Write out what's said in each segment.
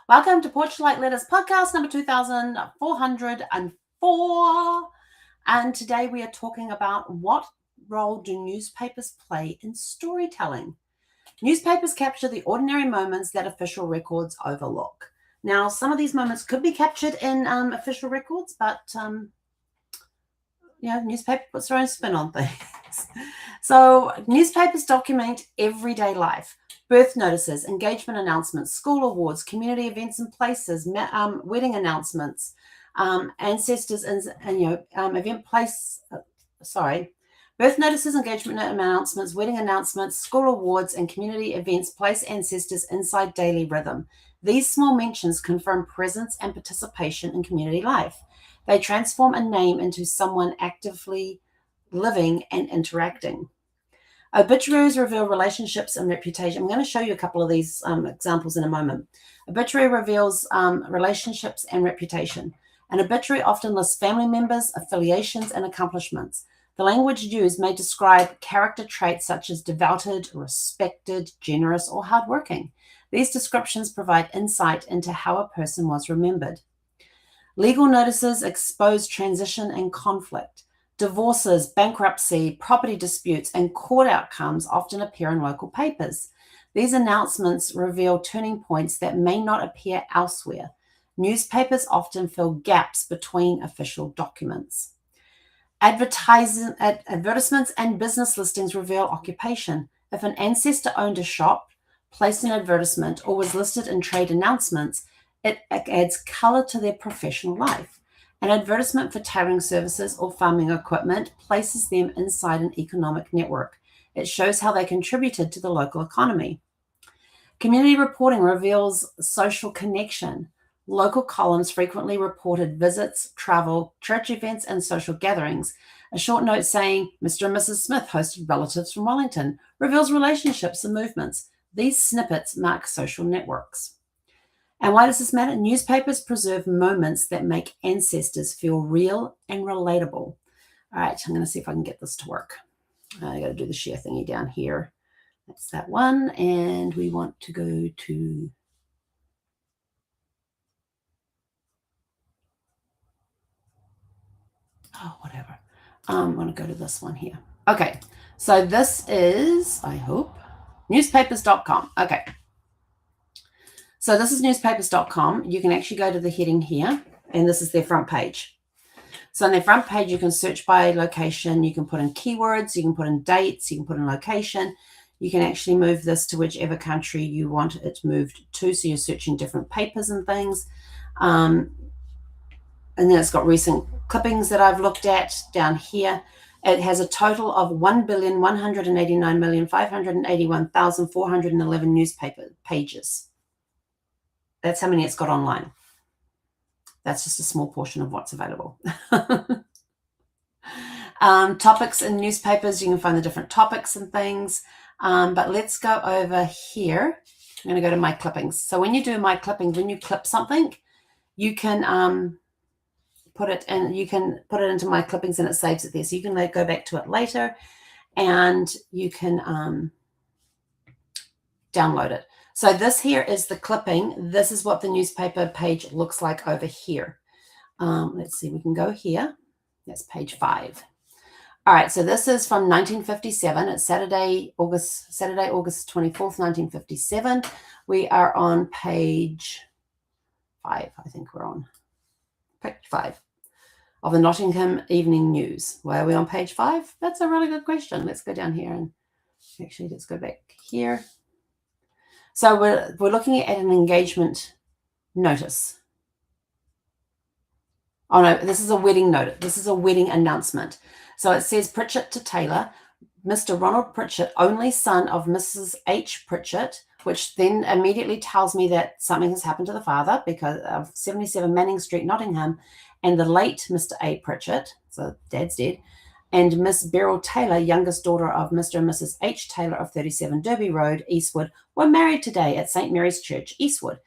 Welcome to Portrait Letters podcast number 2404. And today we are talking about what role do newspapers play in storytelling. Newspapers capture the ordinary moments that official records overlook. Now, some of these moments could be captured in official records, but newspaper puts their own spin on things. So newspapers document everyday life. Birth notices, engagement announcements, school awards, community events and places, wedding announcements, ancestors and event place. Birth notices, engagement announcements, wedding announcements, school awards, and community events place ancestors inside daily rhythm. These small mentions confirm presence and participation in community life. They transform a name into someone actively living and interacting. Obituaries reveal relationships and reputation. I'm going to show you a couple of these examples in a moment. Obituary reveals relationships and reputation. An obituary often lists family members, affiliations, and accomplishments. The language used may describe character traits such as devoted, respected, generous, or hardworking. These descriptions provide insight into how a person was remembered. Legal notices expose transition and conflict. Divorces, bankruptcy, property disputes, and court outcomes often appear in local papers. These announcements reveal turning points that may not appear elsewhere. Newspapers often fill gaps between official documents. Advertisements and business listings reveal occupation. If an ancestor owned a shop, placed an advertisement, or was listed in trade announcements, it adds color to their professional life. An advertisement for tailoring services or farming equipment places them inside an economic network. It shows how they contributed to the local economy. Community reporting reveals social connection. Local columns frequently reported visits, travel, church events, and social gatherings. A short note saying Mr. and Mrs. Smith hosted relatives from Wellington reveals relationships and movements. These snippets mark social networks. And why does this matter? Newspapers preserve moments that make ancestors feel real and relatable. All right, I'm going to see if I can get this to work. I got to do the share thingy down here. That's that one. And we want to go to... whatever. I'm going to go to this one here. Okay, so this is, I hope, newspapers.com. Okay. So this is newspapers.com. You can actually go to the heading here, and this is their front page. So on their front page, you can search by location. You can put in keywords. You can put in dates. You can put in location. You can actually move this to whichever country you want it moved to. So you're searching different papers and things. And then it's got recent clippings that I've looked at down here. It has a total of 1,189,581,411 newspaper pages. That's how many it's got online. That's just a small portion of what's available. Topics in newspapers, you can find the different topics and things. But let's go over here. I'm going to go to my clippings. So when you do my clippings, when you clip something, you can put it in. You can put it into my clippings, and it saves it there. So you can go back to it later, and you can download it. So this here is the clipping. This is what the newspaper page looks like over here. Let's see, we can go here. That's page 5. All right, so this is from 1957. It's Saturday, August 24th, 1957. We are on page 5. I think we're on page 5 of the Nottingham Evening News. Why are we on page 5? That's a really good question. Let's go down here and actually let's go back here. So we're looking at an engagement notice. Oh no, this is a wedding notice. This is a wedding announcement. So it says Pritchett to Taylor, Mr. Ronald Pritchett, only son of Mrs. H. Pritchett, which then immediately tells me that something has happened to the father because of 77 Manning Street, Nottingham, and the late Mr. A. Pritchett, so dad's dead, and Miss Beryl Taylor, youngest daughter of Mr. and Mrs. H. Taylor of 37 Derby Road, Eastwood, were married today at St. Mary's Church, Eastwood.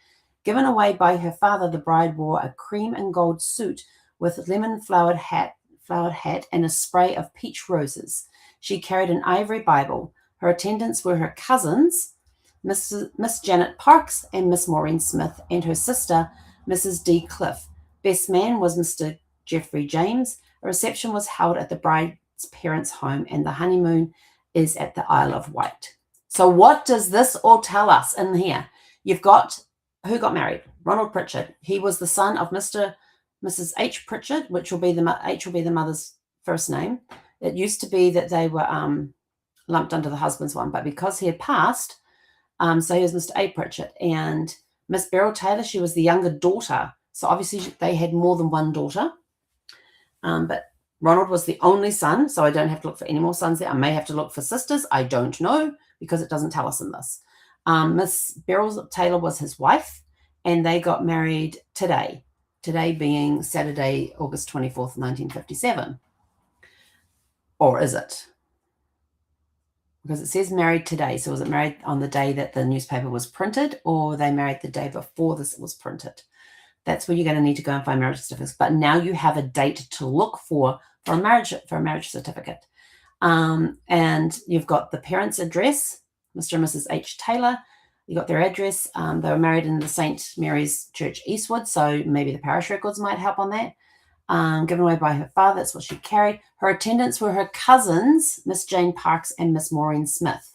Given away by her father, the bride wore a cream and gold suit with lemon flowered hat and a spray of peach roses. She carried an ivory Bible. Her attendants were her cousins, Miss Janet Parks and Miss Maureen Smith and her sister, Mrs. D. Cliff. Best man was Mr. Jeffrey James. A reception was held at the bride's parents' home, and the honeymoon is at the Isle of Wight. So what does this all tell us in here? You've got who got married? Ronald Pritchard. He was the son of Mrs. H. Pritchard, which will be the mother's first name. It used to be that they were lumped under the husband's one, but because he had passed, so he was Mr. A. Pritchard. And Miss Beryl Taylor, she was the younger daughter. So obviously they had more than one daughter. But Ronald was the only son, so I don't have to look for any more sons there. I may have to look for sisters. I don't know, because it doesn't tell us in this. Miss Beryl Taylor was his wife, and they got married today being Saturday, August 24th, 1957. Or is it? Because it says married today. So was it married on the day that the newspaper was printed, or were they married the day before this was printed? That's where you're going to need to go and find marriage certificates. But now you have a date to look for a marriage certificate. And you've got the parents' address, Mr. and Mrs. H. Taylor. You got their address. They were married in the St. Mary's Church, Eastwood, so maybe the parish records might help on that. Given away by her father, that's what she carried. Her attendants were her cousins, Miss Jane Parks and Miss Maureen Smith.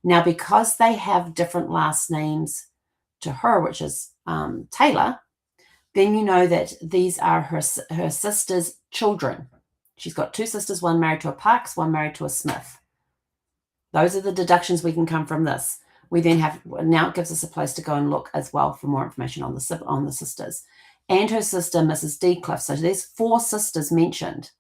Now, because they have different last names to her, which is Taylor, then you know that these are her sister's children. She's got two sisters, one married to a Parks, one married to a Smith. Those are the deductions we can come from this. We then have, now it gives us a place to go and look as well for more information on the sisters. And her sister, Mrs. D. Cliff. So there's 4 sisters mentioned.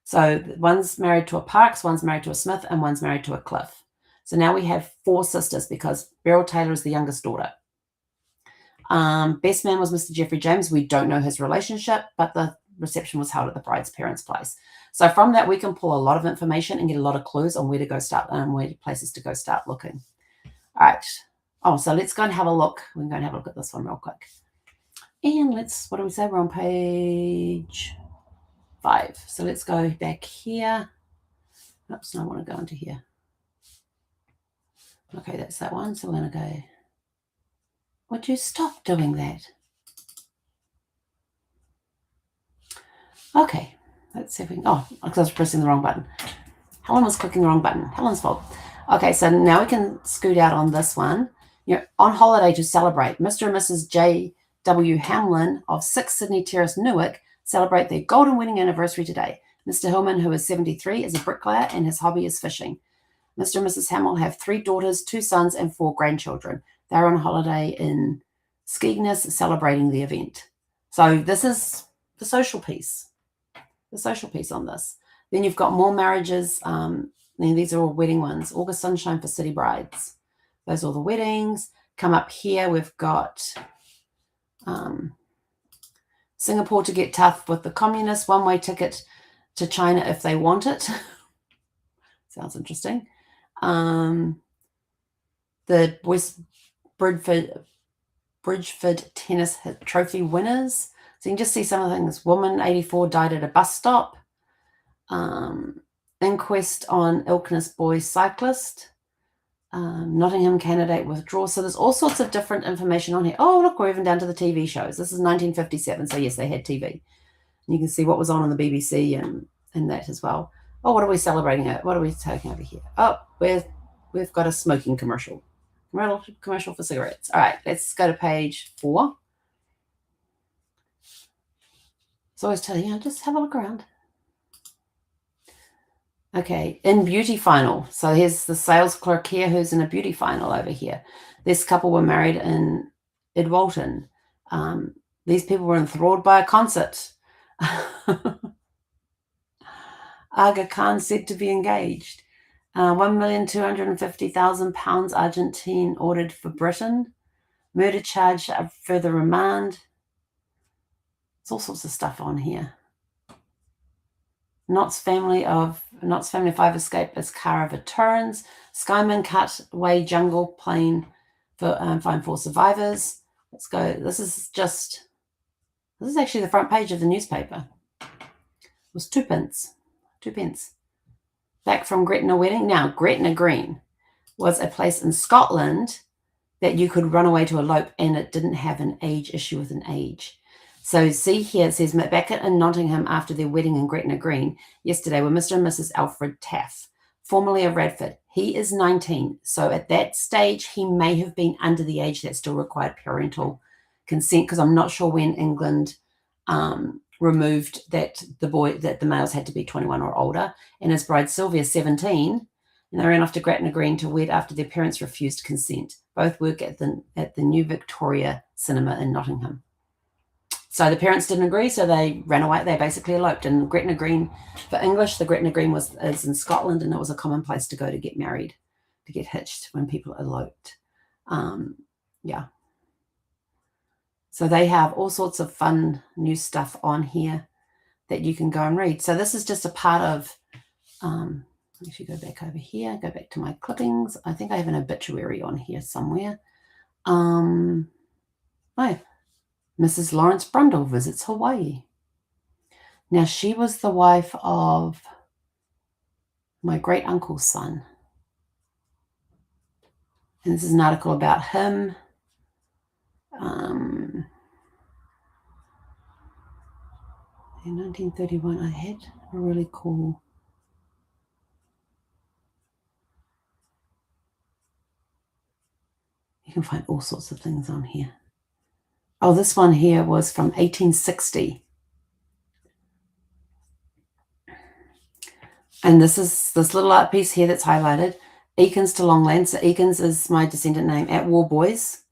So one's married to a Parks, one's married to a Smith, and one's married to a Cliff. So now we have 4 sisters because Beryl Taylor is the youngest daughter. Best man was Mr. Jeffrey James. We don't know his relationship, but the reception was held at the bride's parents' place. So from that, we can pull a lot of information and get a lot of clues on where to go start and where places to go start looking. All right. Oh, so let's go and have a look. We can go and have a look at this one real quick. And what do we say? We're on page 5. So let's go back here. Oops, no, I want to go into here. Okay, that's that one. So we're going to go. Would you stop doing that? Okay, let's see if we can. Oh, because I was pressing the wrong button. Helen was clicking the wrong button. Helen's fault. Okay, so now we can scoot out on this one. You're on holiday to celebrate. Mr. and Mrs. J.W. Hamlin of 6 Sydney Terrace, Newark, celebrate their golden wedding anniversary today. Mr. Hillman, who is 73, is a bricklayer and his hobby is fishing. Mr. and Mrs. Hamill have 3 daughters, 2 sons, and 4 grandchildren. They're on holiday in Skegness celebrating the event. So this is the social piece. The social piece on this. Then you've got more marriages. These are all wedding ones. August Sunshine for City Brides. Those are all the weddings. Come up here, we've got Singapore to get tough with the communists. One-way ticket to China if they want it. Sounds interesting. The West Bridgeford Tennis Trophy winners. So you can just see some of the things. Woman, 84, died at a bus stop. Inquest on Ilkness boy cyclist. Nottingham candidate withdraws. So there's all sorts of different information on here. Oh, look, we're even down to the TV shows. This is 1957. So yes, they had TV. And you can see what was on the BBC and that as well. Oh, what are we celebrating? What are we taking over here? Oh, we've got a smoking commercial. Commercial for cigarettes. All right, let's go to page 4. So I was telling you, just have a look around. Okay, in beauty final. So here's the sales clerk here who's in a beauty final over here. This couple were married in Idwalton. These people were enthralled by a concert. Aga Khan said to be engaged. £1,250,000 Argentine ordered for Britain. Murder charge of further remand. There's all sorts of stuff on here. Knott's family of 5 escape as Cara returns. Skyman cut away jungle plane for find 4 survivors. Let's go. This is actually the front page of the newspaper. It was 2 pence. 2 pence. Back from Gretna wedding. Now, Gretna Green. was a place in Scotland that you could run away to elope, and it didn't have an age issue with an age. So see here, it says back in Nottingham after their wedding in Gretna Green yesterday were Mr. and Mrs. Alfred Taff, formerly of Radford. He is 19. So at that stage, he may have been under the age that still required parental consent, because I'm not sure when England removed that the males had to be 21 or older. And his bride Sylvia, 17, and they ran off to Gretna Green to wed after their parents refused consent. Both work at the New Victoria Cinema in Nottingham. So the parents didn't agree, so they ran away. They basically eloped. And Gretna Green, for English, the Gretna Green is in Scotland, and it was a common place to go to get married, to get hitched when people eloped. Yeah. So they have all sorts of fun new stuff on here that you can go and read. So this is just a part of, if you go back over here, go back to my clippings. I think I have an obituary on here somewhere. Oh, Mrs. Lawrence Brundle visits Hawaii. Now, she was the wife of my great-uncle's son. And this is an article about him. In 1931, I had a really cool... You can find all sorts of things on here. Oh, this one here was from 1860. And this is this little art piece here that's highlighted. Eakins to Longland. So Eakins is my descendant name at Warboys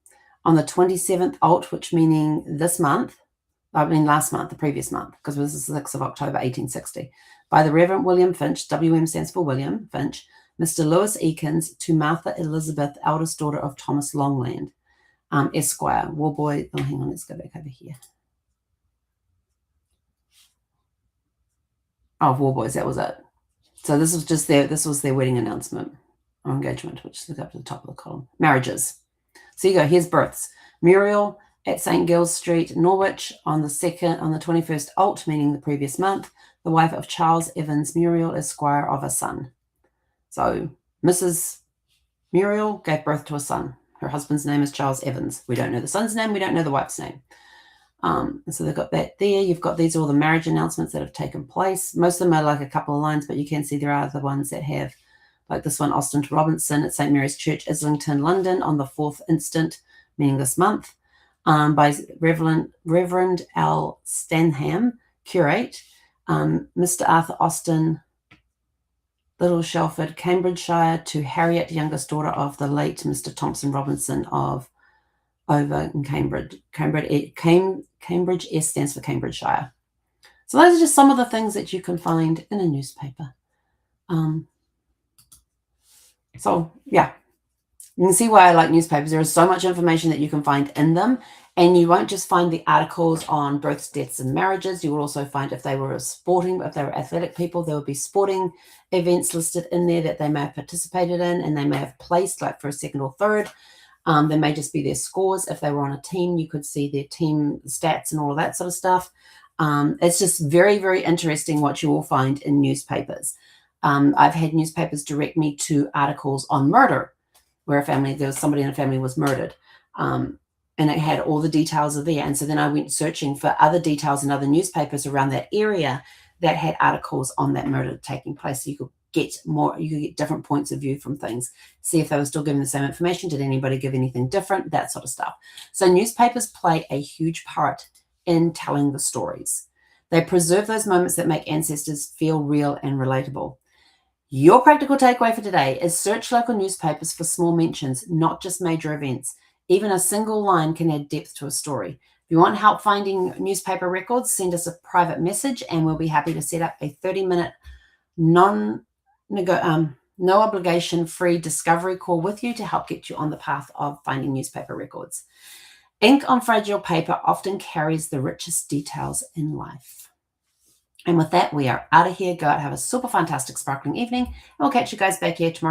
on the 27th alt, which meaning this month. I mean last month, the previous month, because it was the 6th of October, 1860. By the Reverend William Finch, WM stands for William Finch, Mr. Lewis Eakins to Martha Elizabeth, eldest daughter of Thomas Longland, Esquire, Warboy. Oh, hang on, let's go back over here. Oh, Warboys, that was it. So this was just this was their wedding announcement or engagement, which is up to the top of the column. Marriages. So you go, here's births. Muriel at St. Giles Street, Norwich on the 21st alt, meaning the previous month, the wife of Charles Evans Muriel, Esquire, of a son. So Mrs. Muriel gave birth to a son. Her husband's name is Charles Evans. We don't know the son's name. We don't know the wife's name. So they've got that there. You've got these all the marriage announcements that have taken place. Most of them are like a couple of lines, but you can see there are the ones that have, like this one, Austin to Robinson at St. Mary's Church, Islington, London, on the 4th instant, meaning this month, by Reverend L. Stanham, curate, Mr. Arthur Austin, Little Shelford, Cambridgeshire, to Harriet, youngest daughter of the late Mr. Thompson Robinson of over in Cambridge. Cambridge S stands for Cambridgeshire. So those are just some of the things that you can find in a newspaper. So yeah, you can see why I like newspapers. There is so much information that you can find in them, and you won't just find the articles on births, deaths, and marriages. You will also find if they were athletic people, there would be sporting events listed in there that they may have participated in and they may have placed, like for a second or third. There may just be their scores. If they were on a team, you could see their team stats and all of that sort of stuff. It's just very, very interesting what you will find in newspapers. I've had newspapers direct me to articles on murder, where there was somebody in a family was murdered. And it had all the details of there. And so then I went searching for other details in other newspapers around that area that had articles on that murder taking place. So you could get different points of view from things, see if they were still giving the same information. Did anybody give anything different? That sort of stuff. So newspapers play a huge part in telling the stories. They preserve those moments that make ancestors feel real and relatable. Your practical takeaway for today is search local newspapers for small mentions, not just major events. Even a single line can add depth to a story. If you want help finding newspaper records, send us a private message and we'll be happy to set up a 30-minute no obligation free discovery call with you to help get you on the path of finding newspaper records. Ink on fragile paper often carries the richest details in life. And with that, we are out of here. Go out, have a super fantastic, sparkling evening, and we'll catch you guys back here tomorrow.